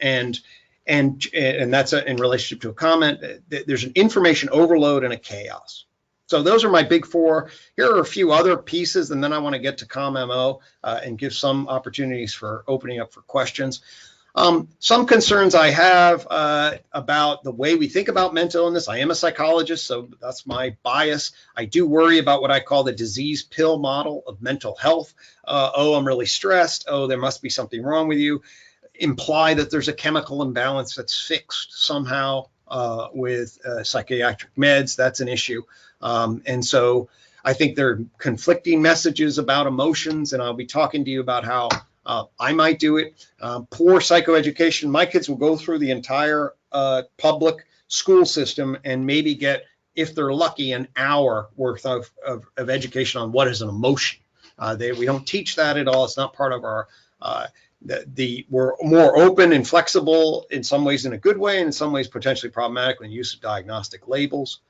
and that's in relationship to a comment. There's an information overload and a chaos. So those are my big four. Here are a few other pieces, and then I want to get to ComMO and give some opportunities for opening up for questions. Some concerns I have about the way we think about mental illness. I am a psychologist, so that's my bias. I do worry about what I call the disease pill model of mental health. I'm really stressed. There must be something wrong with you. Imply that there's a chemical imbalance that's fixed somehow with psychiatric meds. That's an issue. And so I think there are conflicting messages about emotions, and I'll be talking to you about how I might do it. Poor psychoeducation. My kids will go through the entire public school system and maybe get, if they're lucky, an hour worth of education on what is an emotion. We don't teach that at all. It's not part of our, we're more open and flexible in some ways in a good way, and in some ways potentially problematic in the use of diagnostic labels.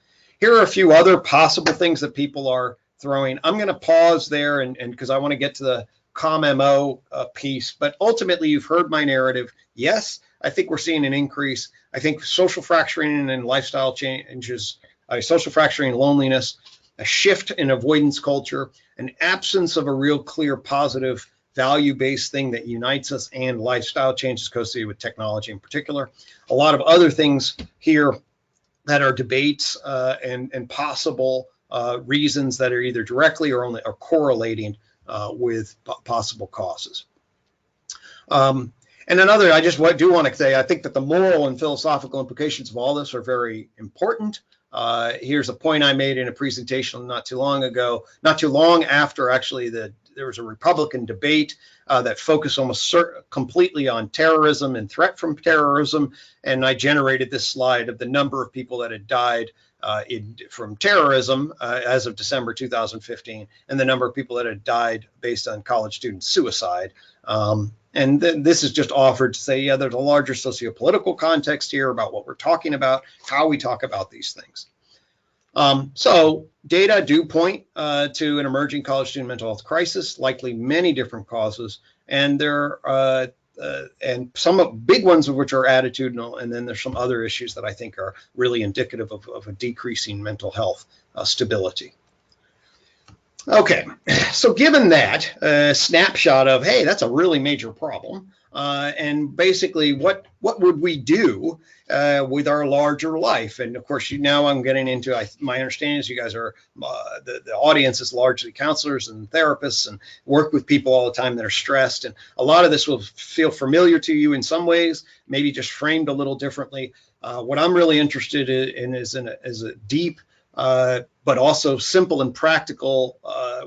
Here are a few other possible things that people are throwing. I'm going to pause there and because I want to get to the COM-MO piece, but ultimately you've heard my narrative. Yes, I think we're seeing an increase. I think social fracturing and lifestyle changes, social fracturing and loneliness, a shift in avoidance culture, an absence of a real clear positive value-based thing that unites us, and lifestyle changes associated with technology in particular. A lot of other things here that are debates and possible reasons that are either directly or only are correlating with possible causes. And another, I just do want to say, I think that the moral and philosophical implications of all this are very important. Here's a point I made in a presentation not too long ago, not too long after actually there was a Republican debate that focused almost completely on terrorism and threat from terrorism. And I generated this slide of the number of people that had died from terrorism as of December 2015, and the number of people that had died based on college student suicide. And this is just offered to say, yeah, there's a larger sociopolitical context here about what we're talking about, how we talk about these things. So data do point to an emerging college student mental health crisis, likely many different causes, and there and some big ones of which are attitudinal, and then there's some other issues that I think are really indicative of a decreasing mental health stability. Okay, so given that snapshot of, hey, that's a really major problem, and basically what would we do with our larger life? And of course, now I'm getting into, my understanding is you guys are, the audience is largely counselors and therapists and work with people all the time that are stressed. And a lot of this will feel familiar to you in some ways, maybe just framed a little differently. What I'm really interested in is a deep, but also simple and practical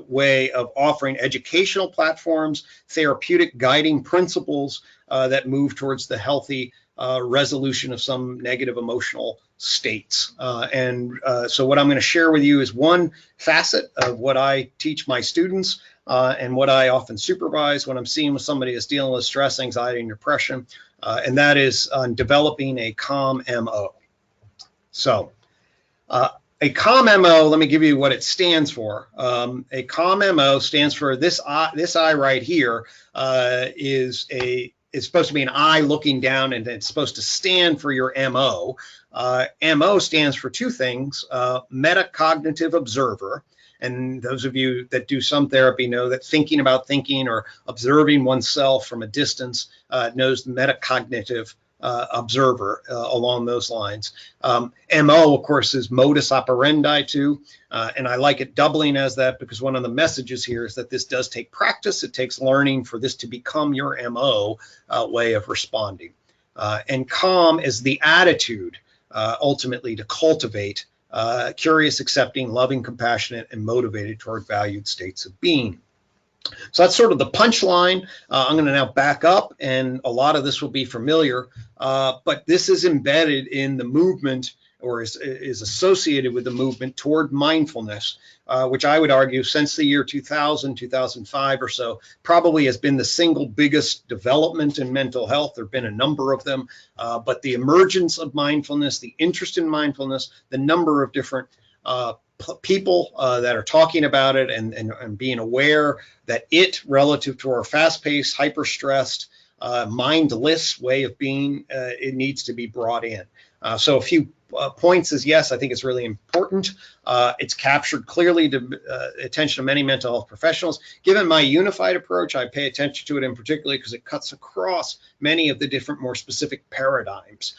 way of offering educational platforms, therapeutic guiding principles that move towards the healthy resolution of some negative emotional states. So what I'm going to share with you is one facet of what I teach my students and what I often supervise when I'm seeing with somebody that's dealing with stress, anxiety, and depression, and that is on developing a COM-MO. So a COM-MO, let me give you what it stands for. A COM-MO stands for this eye right here is supposed to be an eye looking down, and it's supposed to stand for your MO. MO stands for two things, metacognitive observer. And those of you that do some therapy know that thinking about thinking or observing oneself from a distance knows the metacognitive observer along those lines. MO, of course, is modus operandi too, and I like it doubling as that because one of the messages here is that this does take practice. It takes learning for this to become your MO way of responding. And calm is the attitude ultimately to cultivate curious, accepting, loving, compassionate, and motivated toward valued states of being. So that's sort of the punchline. I'm going to now back up, and a lot of this will be familiar, but this is embedded in the movement, or is associated with the movement toward mindfulness, which I would argue since the year 2000, 2005 or so, probably has been the single biggest development in mental health. There have been a number of them, but the emergence of mindfulness, the interest in mindfulness, the number of different people that are talking about it and being aware that it, relative to our fast-paced, hyper-stressed, mindless way of being, it needs to be brought in. So a few points is, yes, I think it's really important. It's captured clearly to attention of many mental health professionals. Given my unified approach, I pay attention to it in particular because it cuts across many of the different more specific paradigms.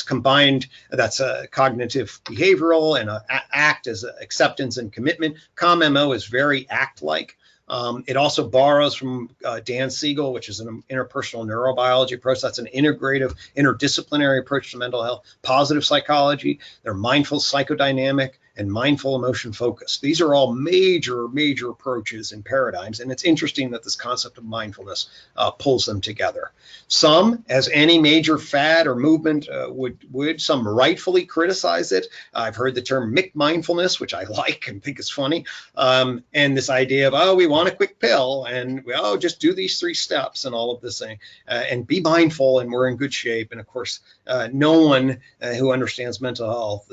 Combined, that's a cognitive behavioral and ACT as acceptance and commitment. COM-MO is very ACT-like. It also borrows from Dan Siegel, which is an interpersonal neurobiology approach. That's an integrative, interdisciplinary approach to mental health, positive psychology. They're mindful psychodynamic, and mindful emotion focus. These are all major approaches and paradigms, and it's interesting that this concept of mindfulness pulls them together. Some, as any major fad or movement would, some rightfully criticize it. I've heard the term mindfulness, which I like and think is funny, and this idea of, oh, we want a quick pill, and just do these 3 steps and all of this thing, and be mindful, and we're in good shape. And of course, no one who understands mental health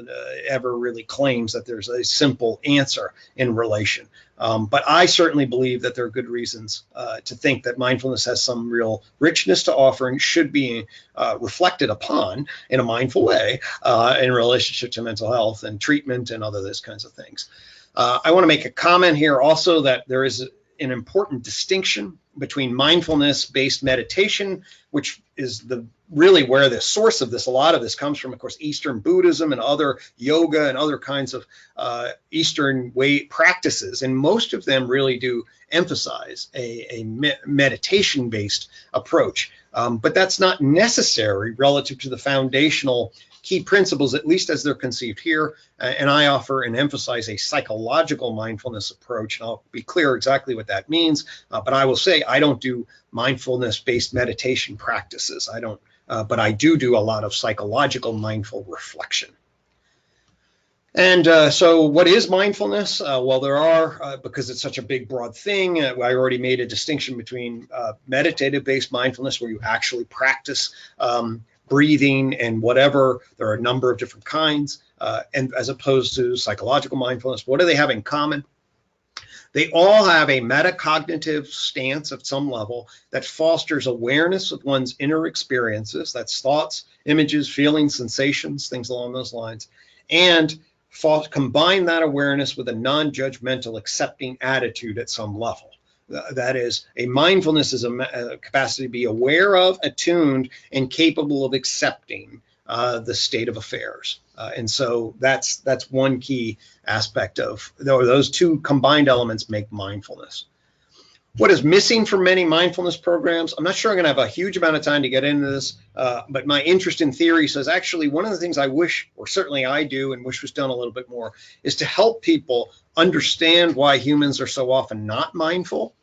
ever really claims that there's a simple answer in relation. But I certainly believe that there are good reasons to think that mindfulness has some real richness to offer and should be reflected upon in a mindful way in relationship to mental health and treatment and other those kinds of things. I want to make a comment here also that there is an important distinction between mindfulness-based meditation, which is really where the source of this, a lot of this comes from, of course, Eastern Buddhism and other yoga and other kinds of Eastern way practices. And most of them really do emphasize a meditation-based approach. But that's not necessary relative to the foundational key principles, at least as they're conceived here. And I offer and emphasize a psychological mindfulness approach. And I'll be clear exactly what that means. But I will say I don't do mindfulness-based meditation practices. I don't, but I do a lot of psychological mindful reflection. And so what is mindfulness? Well, there are, because it's such a big, broad thing, I already made a distinction between meditative-based mindfulness, where you actually practice breathing and whatever. There are a number of different kinds, and as opposed to psychological mindfulness. What do they have in common? They all have a metacognitive stance at some level that fosters awareness of one's inner experiences. That's thoughts, images, feelings, sensations, things along those lines. And combine that awareness with a non-judgmental, accepting attitude at some level. That is, a mindfulness is a capacity to be aware of, attuned, and capable of accepting the state of affairs. And so that's one key aspect of, those 2 combined elements make mindfulness. What is missing from many mindfulness programs? I'm not sure I'm going to have a huge amount of time to get into this, but my interest in theory says actually one of the things I wish, or certainly I do and wish was done a little bit more, is to help people understand why humans are so often not mindful,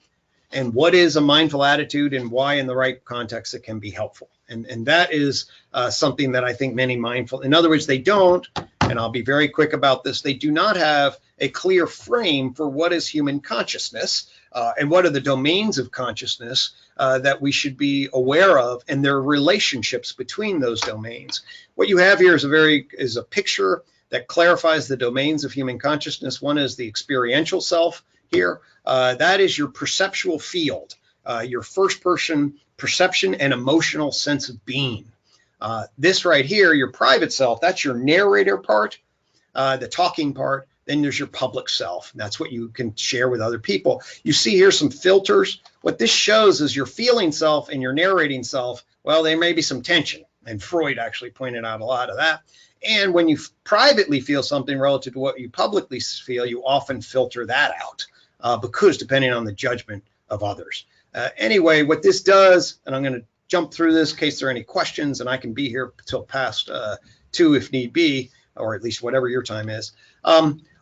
and what is a mindful attitude, and why in the right context it can be helpful. And that is something that I think many mindful, in other words, they don't, and I'll be very quick about this, they do not have a clear frame for what is human consciousness and what are the domains of consciousness that we should be aware of, and their relationships between those domains. What you have here is a picture that clarifies the domains of human consciousness. One is the experiential self here. That is your perceptual field, your first person perception and emotional sense of being. This right here, your private self, that's your narrator part, the talking part. Then there's your public self. That's what you can share with other people. You see here some filters. What this shows is your feeling self and your narrating self. Well, there may be some tension, and Freud actually pointed out a lot of that. And when you privately feel something relative to what you publicly feel, you often filter that out because depending on the judgment of others. Anyway, what this does, and I'm going to jump through this in case there are any questions, and I can be here till past 2 if need be, or at least whatever your time is.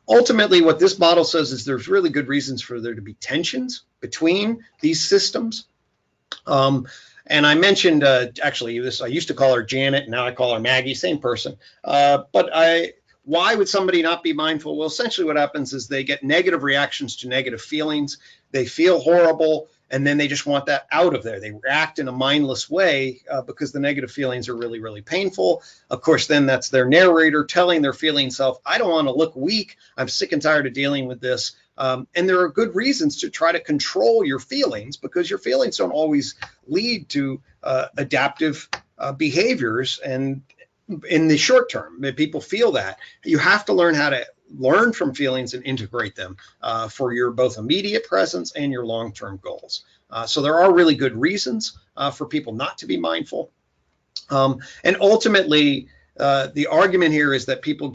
Ultimately, what this model says is there's really good reasons for there to be tensions between these systems. And I mentioned, actually, this, I used to call her Janet, now I call her Maggie, same person. Why would somebody not be mindful? Well, essentially what happens is they get negative reactions to negative feelings. They feel horrible, and then they just want that out of there. They react in a mindless way because the negative feelings are really, really painful. Of course, then that's their narrator telling their feeling self, I don't want to look weak. I'm sick and tired of dealing with this. And there are good reasons to try to control your feelings, because your feelings don't always lead to adaptive behaviors. And in the short term, people feel that. You have to learn how to learn from feelings and integrate them for your both immediate presence and your long-term goals. So there are really good reasons for people not to be mindful. And ultimately, the argument here is that people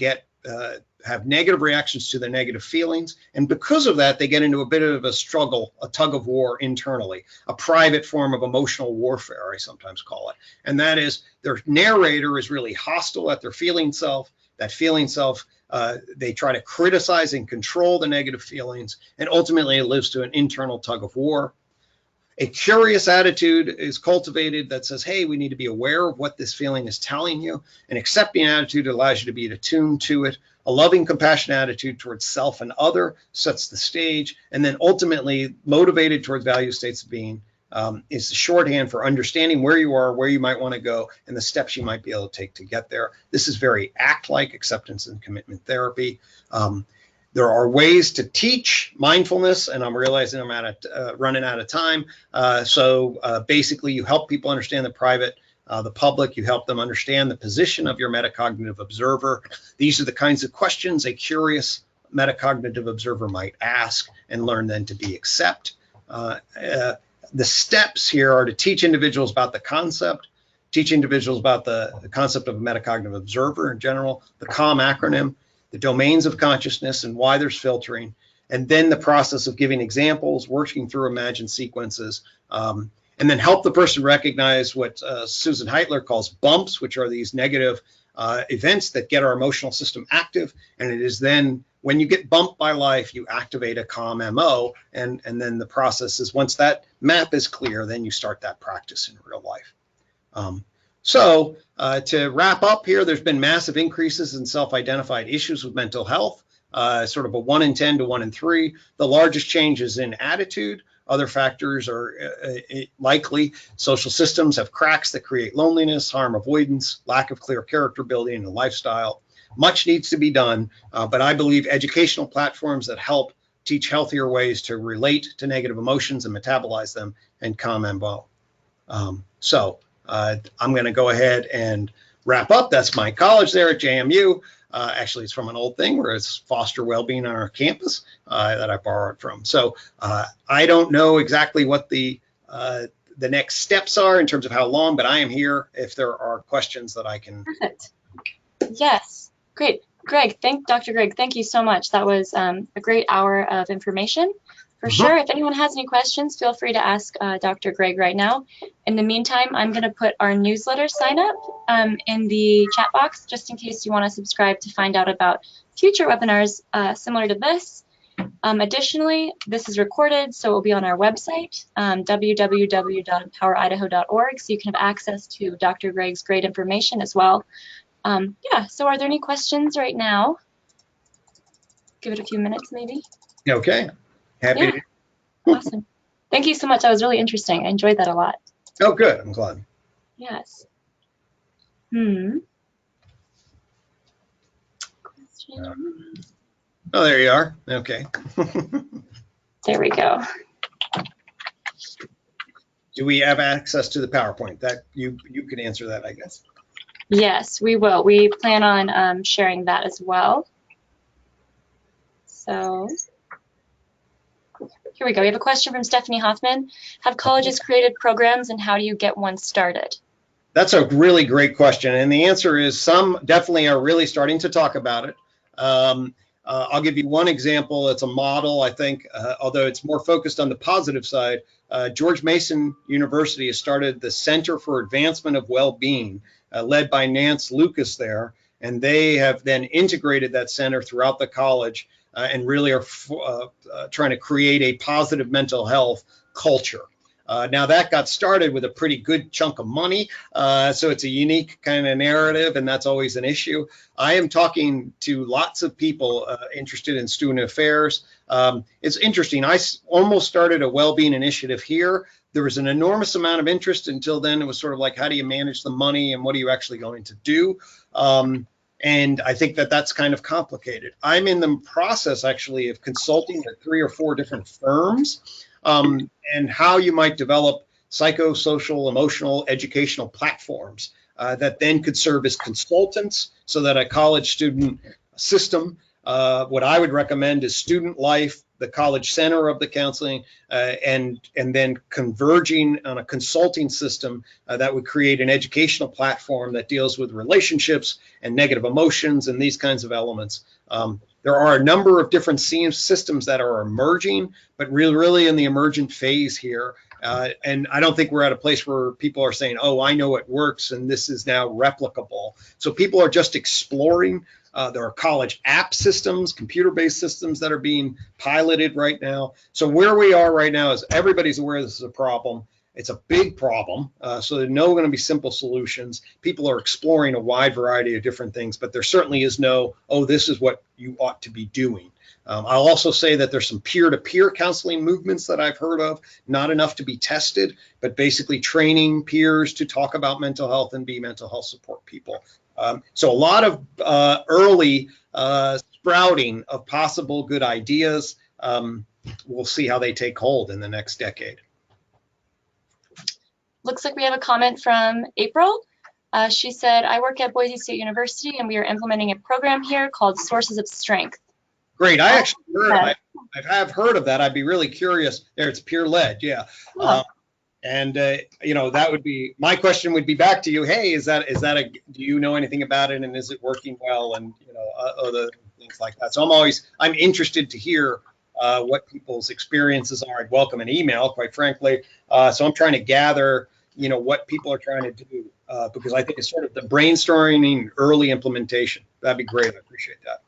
have negative reactions to their negative feelings. And because of that, they get into a bit of a struggle, a tug of war internally, a private form of emotional warfare, I sometimes call it. And that is their narrator is really hostile at their feeling self. That feeling self They try to criticize and control the negative feelings, and ultimately it lives to an internal tug of war. A curious attitude is cultivated that says, hey, we need to be aware of what this feeling is telling you. An accepting attitude allows you to be attuned to it. A loving, compassionate attitude towards self and other sets the stage. And then ultimately, motivated towards value states of being is the shorthand for understanding where you are, where you might want to go, and the steps you might be able to take to get there. This is very ACT-like, acceptance and commitment therapy. There are ways to teach mindfulness, and I'm realizing I'm running out of time. So basically, you help people understand the public. You help them understand the position of your metacognitive observer. These are the kinds of questions a curious metacognitive observer might ask and learn then to be accept. The steps here are to teach individuals about the concept, teach individuals about the concept of a metacognitive observer in general, the CALM acronym, the domains of consciousness and why there's filtering, and then the process of giving examples, working through imagined sequences, and then help the person recognize what Susan Heitler calls bumps, which are these negative events that get our emotional system active. And it is then when you get bumped by life, you activate a CALM MO, and then the process is once that map is clear, then you start that practice in real life. So to wrap up here, there's been massive increases in self-identified issues with mental health, sort of a 1 in 10 to 1 in 3. The largest changes in attitude. Other factors are likely. Social systems have cracks that create loneliness, harm avoidance, lack of clear character building and lifestyle. Much needs to be done, but I believe educational platforms that help teach healthier ways to relate to negative emotions and metabolize them and calm and well. I'm going to go ahead and wrap up. That's my college there at JMU. Actually, it's from an old thing where it's foster well-being on our campus that I borrowed from. So I don't know exactly what the next steps are in terms of how long, but I am here if there are questions that I can. Perfect. Yes, great. Dr. Greg, thank you so much. That was a great hour of information. For sure. If anyone has any questions, feel free to ask Dr. Greg right now. In the meantime, I'm going to put our newsletter sign up in the chat box, just in case you want to subscribe to find out about future webinars similar to this. Additionally, this is recorded, so it will be on our website, www.empoweridaho.org, so you can have access to Dr. Greg's great information as well. So are there any questions right now? Give it a few minutes, maybe. Okay. Happy to. Awesome. Thank you so much. That was really interesting. I enjoyed that a lot. Oh, good. I'm glad. Yes. Question. Oh, there you are. Okay. There we go. Do we have access to the PowerPoint? That you can answer that, I guess. Yes, we will. We plan on sharing that as well. So here we go. We have a question from Stephanie Hoffman. Have colleges created programs, and how do you get one started? That's a really great question. And the answer is some definitely are really starting to talk about it. I'll give you one example. It's a model, I think, although it's more focused on the positive side. George Mason University has started the Center for Advancement of Well-Being, led by Nance Lucas there. And they have then integrated that center throughout the college and really are trying to create a positive mental health culture. Now that got started with a pretty good chunk of money, so it's a unique kind of narrative, and that's always an issue. I am talking to lots of people interested in student affairs. It's interesting. I almost started a well-being initiative here. There was an enormous amount of interest until then. It was sort of like, how do you manage the money and what are you actually going to do? And I think that that's kind of complicated. I'm in the process actually of consulting with 3 or 4 different firms and how you might develop psychosocial, emotional, educational platforms that then could serve as consultants so that a college student system, what I would recommend is student life, the college center of the counseling, and then converging on a consulting system that would create an educational platform that deals with relationships and negative emotions and these kinds of elements. There are a number of different systems that are emerging, but really in the emergent phase here. And I don't think we're at a place where people are saying, oh, I know it works and this is now replicable. So people are just exploring. There are college app systems, computer-based systems that are being piloted right now. So where we are right now is everybody's aware this is a problem. It's a big problem. So there's no going to be simple solutions. People are exploring a wide variety of different things, but there certainly is no, oh, this is what you ought to be doing. I'll also say that there's some peer-to-peer counseling movements that I've heard of, not enough to be tested, but basically training peers to talk about mental health and be mental health support people. So a lot of early sprouting of possible good ideas. We'll see how they take hold in the next decade. Looks like we have a comment from April. She said, I work at Boise State University and we are implementing a program here called Sources of Strength. Great. I actually have heard of that. I'd be really curious. There, it's peer-led. Yeah. Oh. You know, that would be, my question would be back to you. Hey, is that do you know anything about it and is it working well? And, you know, other things like that. So I'm interested to hear what people's experiences are. I'd welcome an email, quite frankly. So I'm trying to gather, you know, what people are trying to do because I think it's sort of the brainstorming, early implementation. That'd be great. I appreciate that.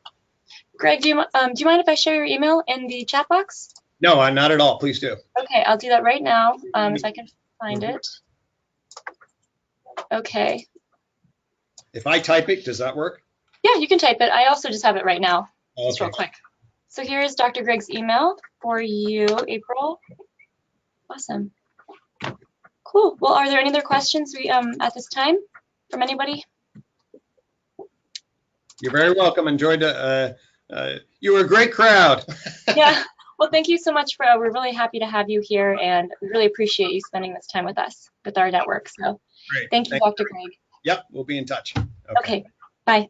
Greg, do you mind if I share your email in the chat box? No, not at all. Please do. Okay, I'll do that right now if I can find it. Okay. If I type it, does that work? Yeah, you can type it. I also just have it right now. Okay. Just real quick. So here is Dr. Greg's email for you, April. Awesome. Cool. Well, are there any other questions at this time from anybody? You're very welcome. Enjoyed you were a great crowd. Yeah. Well, thank you so much. We're really happy to have you here, and we really appreciate you spending this time with us, with our network. So Great. thank you, Dr. Greg. Yep, we'll be in touch. Okay. Bye.